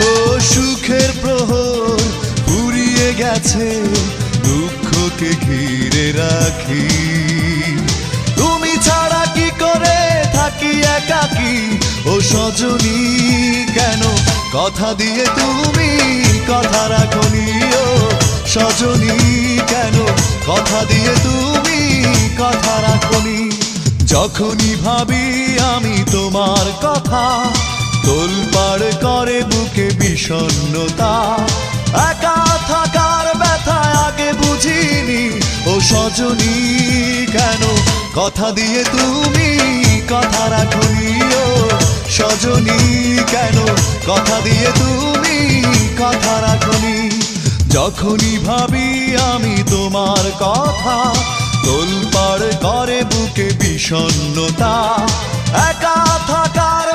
ও সুখের প্রহর ফুরিয়ে গেছে, দুঃখকে ঘিরে রাখি। তুমি ছাড়া কি করে থাকি একাকী, ও সজনী কেন কথা দিয়ে তুমি কথা রাখনি। ও সজনী কেন কথা দিয়ে তুমি কথা রাখনি। যখনই ভাবি আমি তোমার কথা, তোলপাড় করে বুকে বিষণ্ণতা। একা থাকার ব্যথা আগে বুঝিনি, ও সজনী কেন কথা দিয়ে তুমি কথা রাখনি। ও সজনী কেন কথা দিয়ে তুমি কথা রাখনি। যখনই ভাবি আমি তোমার কথা, তোলপাড় করে বুকে বিষণ্ণতা। একা থাকার